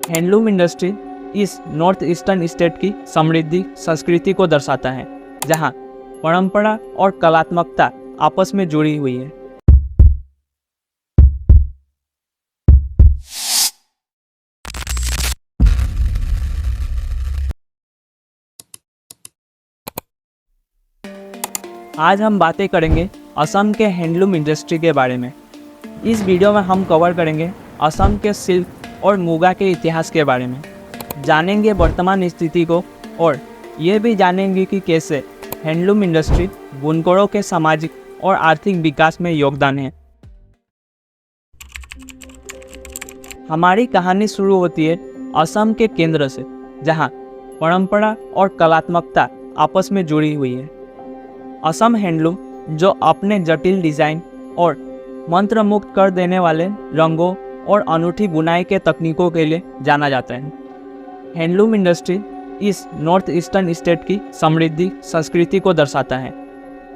Handloom industry इस north eastern state की समृद्धि संस्कृति को दर्शाता है, जहां परंपरा और कलात्मकता आपस में जुड़ी हुई है। आज हम बातें करेंगे असम के हैंडलूम इंडस्ट्री के बारे में। इस वीडियो में हम कवर करेंगे असम के सिल्क और मुगा के इतिहास के बारे में, जानेंगे वर्तमान स्थिति को और ये भी जानेंगे कि कैसे हैंडलूम इंडस्ट्री बुनकरों के सामाजिक और आर्थिक विकास में योगदान है। हमारी कहानी शुरू होती है असम के केंद्र से, जहां परंपरा और कलात्मकता आपस में जुड़ी हुई है। असम हैंडलूम, जो अपने जटिल डिज़ाइन और मंत्रमुग्ध कर देने वाले रंगों और अनूठी बुनाई के तकनीकों के लिए जाना जाता है। हैंडलूम इंडस्ट्री इस नॉर्थ ईस्टर्न स्टेट की समृद्धि संस्कृति को दर्शाता है।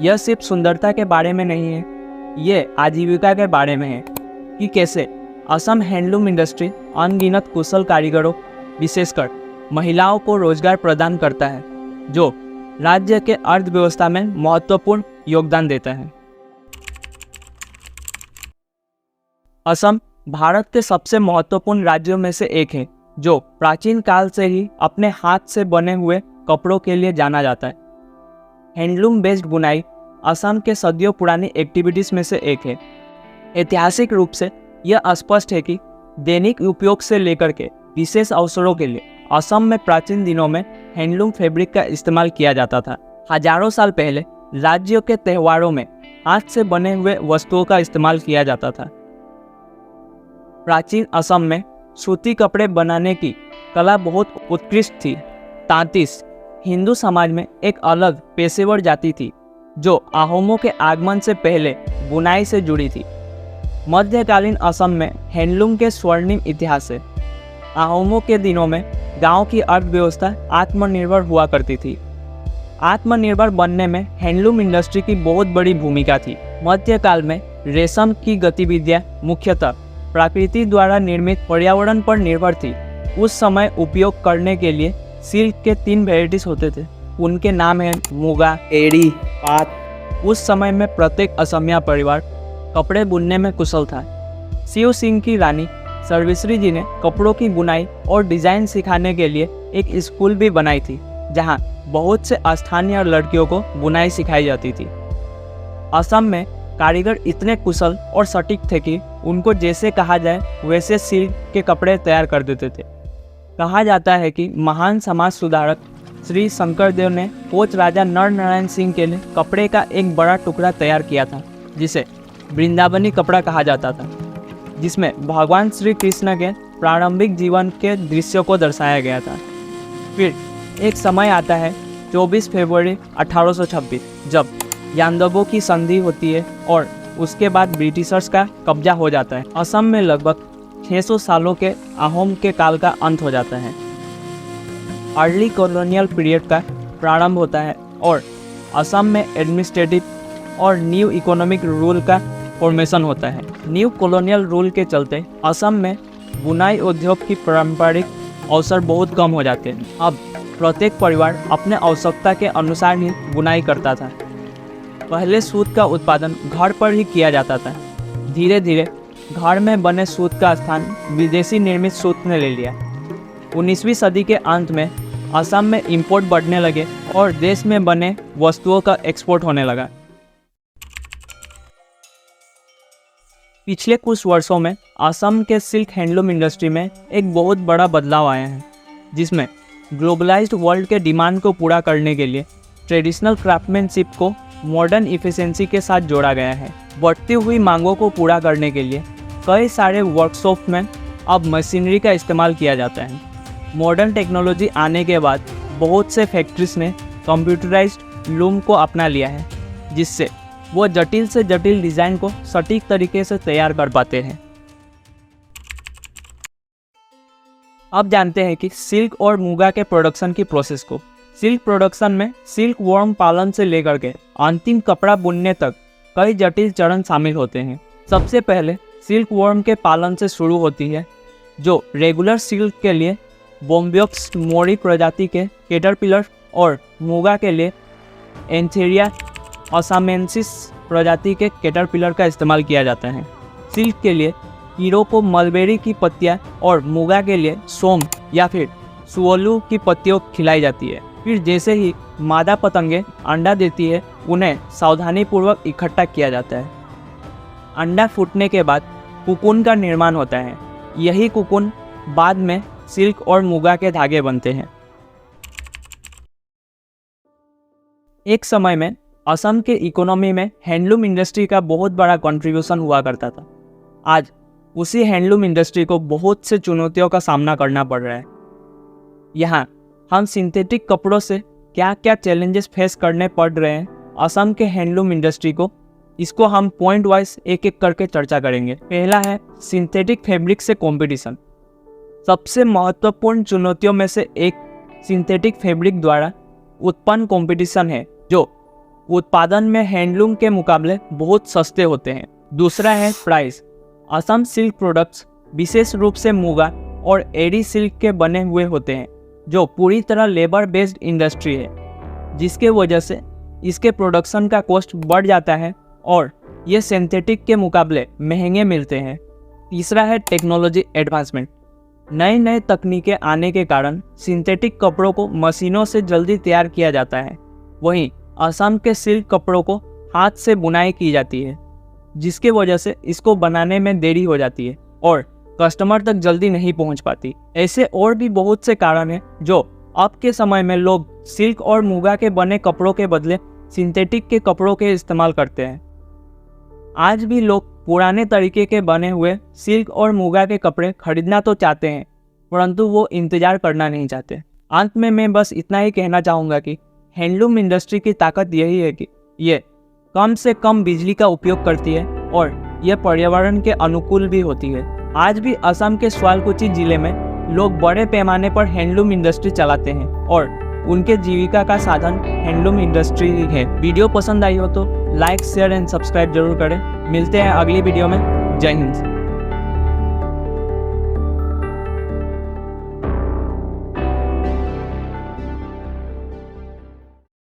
यह सिर्फ सुंदरता के बारे में नहीं है, ये आजीविका के बारे में है कि कैसे असम हैंडलूम इंडस्ट्री अनगिनत कुशल कारीगरों, विशेषकर महिलाओं को रोजगार प्रदान करता है, जो राज्य के अर्थव्यवस्था में महत्वपूर्ण योगदान देता है। असम भारत के सबसे महत्वपूर्ण राज्यों में से एक है, जो प्राचीन काल से ही अपने हाथ से बने हुए कपड़ों के लिए जाना जाता है। हैंडलूम बेस्ड बुनाई असम के सदियों पुरानी एक्टिविटीज में से एक है। ऐतिहासिक रूप से यह स्पष्ट है कि दैनिक उपयोग से लेकर के विशेष अवसरों के लिए असम में प्राचीन दिनों में हैंडलूम फैब्रिक का इस्तेमाल किया जाता था। हजारों साल पहले राज्यों के त्योहारों में हाथ से बने हुए वस्तुओं का इस्तेमाल किया जाता था। प्राचीन असम में सूती कपड़े बनाने की कला बहुत उत्कृष्ट थी। तांतीस हिंदू समाज में एक अलग पेशेवर जाति थी, जो अहोमों के आगमन से पहले बुनाई से जुड़ी थी। मध्यकालीन असम में हैंडलूम के स्वर्णिम इतिहास है। अहोमों के दिनों में गांव की अर्थव्यवस्था आत्मनिर्भर हुआ करती थी। आत्मनिर्भर बनने में हैंडलूम इंडस्ट्री की बहुत बड़ी भूमिका थी। मध्यकाल में रेशम की गतिविधियां मुख्यतः प्रकृति द्वारा निर्मित पर्यावरण पर निर्भर थी। उस समय उपयोग करने के लिए सिल्क के 3 वेराइटीज होते थे। उनके नाम हैं मुगा, एड़ी, पात। उस समय में प्रत्येक असमिया परिवार कपड़े बुनने में कुशल था। शिव सिंह की रानी सर्विश्री जी ने कपड़ों की बुनाई और डिज़ाइन सिखाने के लिए एक स्कूल भी बनाई थी, जहां बहुत से स्थानीय लड़कियों को बुनाई सिखाई जाती थी। असम में कारीगर इतने कुशल और सटीक थे कि उनको जैसे कहा जाए वैसे सिल्क के कपड़े तैयार कर देते थे। कहा जाता है कि महान समाज सुधारक श्री शंकरदेव ने कोच राजा नर नारायण सिंह के लिए कपड़े का एक बड़ा टुकड़ा तैयार किया था, जिसे वृंदावनी कपड़ा कहा जाता था, जिसमें भगवान श्री कृष्ण के प्रारंभिक जीवन के दृश्यों को दर्शाया गया था। फिर एक समय आता है 24 फरवरी 1826, जब यादवों की संधि होती है और उसके बाद ब्रिटिशर्स का कब्जा हो जाता है। असम में लगभग 600 सालों के अहोम के काल का अंत हो जाता है। अर्ली कॉलोनियल पीरियड का प्रारंभ होता है और असम में एडमिनिस्ट्रेटिव और न्यू इकोनॉमिक रूल का फॉर्मेशन होता है। न्यू कॉलोनियल रूल के चलते असम में बुनाई उद्योग की पारंपरिक अवसर बहुत कम हो जाते हैं। अब प्रत्येक परिवार अपने आवश्यकता के अनुसार ही बुनाई करता था। पहले सूत का उत्पादन घर पर ही किया जाता था। धीरे धीरे घर में बने सूत का स्थान विदेशी निर्मित सूत ने ले लिया। 19वीं सदी के अंत में असम में इंपोर्ट बढ़ने लगे और देश में बने वस्तुओं का एक्सपोर्ट होने लगा। पिछले कुछ वर्षों में असम के सिल्क हैंडलूम इंडस्ट्री में एक बहुत बड़ा बदलाव आया है, जिसमें ग्लोबलाइज्ड वर्ल्ड के डिमांड को पूरा करने के लिए ट्रेडिशनल क्राफ्टमैनशिप को मॉडर्न इफिशिएंसी के साथ जोड़ा गया है। बढ़ती हुई मांगों को पूरा करने के लिए कई सारे वर्कशॉप में अब मशीनरी का इस्तेमाल किया जाता है। मॉडर्न टेक्नोलॉजी आने के बाद बहुत से फैक्ट्रीज ने कंप्यूटराइज्ड लूम को अपना लिया है, जिससे वो जटिल से जटिल डिज़ाइन को सटीक तरीके से तैयार कर पाते हैं। अब जानते हैं कि सिल्क और मुगा के प्रोडक्शन की प्रोसेस को। सिल्क प्रोडक्शन में सिल्क वर्म पालन से लेकर के अंतिम कपड़ा बुनने तक कई जटिल चरण शामिल होते हैं। सबसे पहले सिल्क वर्म के पालन से शुरू होती है जो रेगुलर सिल्क के लिए बोम्बियोक्स मोरी प्रजाति के कैटरपिलर और मूगा के लिए एंथेरिया ओसामेंसिस प्रजाति के कैटरपिलर का इस्तेमाल किया जाता है। सिल्क के लिए कीड़ों को मलबेरी की पत्तियां और मूगा के लिए सोम या फिर सुओलू की पत्तियों खिलाई जाती है। फिर जैसे ही मादा पतंगे अंडा देती है, उन्हें सावधानीपूर्वक इकट्ठा किया जाता है। अंडा फूटने के बाद कुकुन का निर्माण होता है। यही कुकुन बाद में सिल्क और मूगा के धागे बनते हैं। एक समय में असम के इकोनॉमी में हैंडलूम इंडस्ट्री का बहुत बड़ा कंट्रीब्यूशन हुआ करता था। आज उसी हैंडलूम इंडस्ट्री को बहुत से चुनौतियों का सामना करना पड़ रहा है। यहाँ हम सिंथेटिक कपड़ों से क्या क्या चैलेंजेस फेस करने पड़ रहे हैं असम के हैंडलूम इंडस्ट्री को, इसको हम पॉइंट वाइज एक एक करके चर्चा करेंगे। पहला है सिंथेटिक फैब्रिक से कंपटीशन। सबसे महत्वपूर्ण चुनौतियों में से एक सिंथेटिक फैब्रिक द्वारा उत्पन्न कंपटीशन है, जो उत्पादन में हैंडलूम के मुकाबले बहुत सस्ते होते हैं। दूसरा है प्राइस। असम सिल्क प्रोडक्ट्स विशेष रूप से मूगा और एडी सिल्क के बने हुए होते हैं, जो पूरी तरह लेबर बेस्ड इंडस्ट्री है, जिसके वजह से इसके प्रोडक्शन का कॉस्ट बढ़ जाता है और ये सिंथेटिक के मुकाबले महंगे मिलते हैं। तीसरा है टेक्नोलॉजी एडवांसमेंट। नए नए तकनीकें आने के कारण सिंथेटिक कपड़ों को मशीनों से जल्दी तैयार किया जाता है। वहीं असम के सिल्क कपड़ों को हाथ से बुनाई की जाती है, जिसके वजह से इसको बनाने में देरी हो जाती है और कस्टमर तक जल्दी नहीं पहुंच पाती। ऐसे और भी बहुत से कारण हैं जो अब के समय में लोग सिल्क और मूगा के बने कपड़ों के बदले सिंथेटिक के कपड़ों के इस्तेमाल करते हैं। आज भी लोग पुराने तरीके के बने हुए सिल्क और मूगा के कपड़े खरीदना तो चाहते हैं, परंतु वो इंतजार करना नहीं चाहते। अंत में मैं बस इतना ही कहना चाहूँगा कि हैंडलूम इंडस्ट्री की ताकत यही है कि ये कम से कम बिजली का उपयोग करती है और यह पर्यावरण के अनुकूल भी होती है। आज भी असम के स्वालकुची जिले में लोग बड़े पैमाने पर हैंडलूम इंडस्ट्री चलाते हैं और उनके जीविका का साधन हैंडलूम इंडस्ट्री ही है। वीडियो पसंद आई हो तो लाइक, शेयर एंड सब्सक्राइब जरूर करें। मिलते हैं अगली वीडियो में। जय हिंद।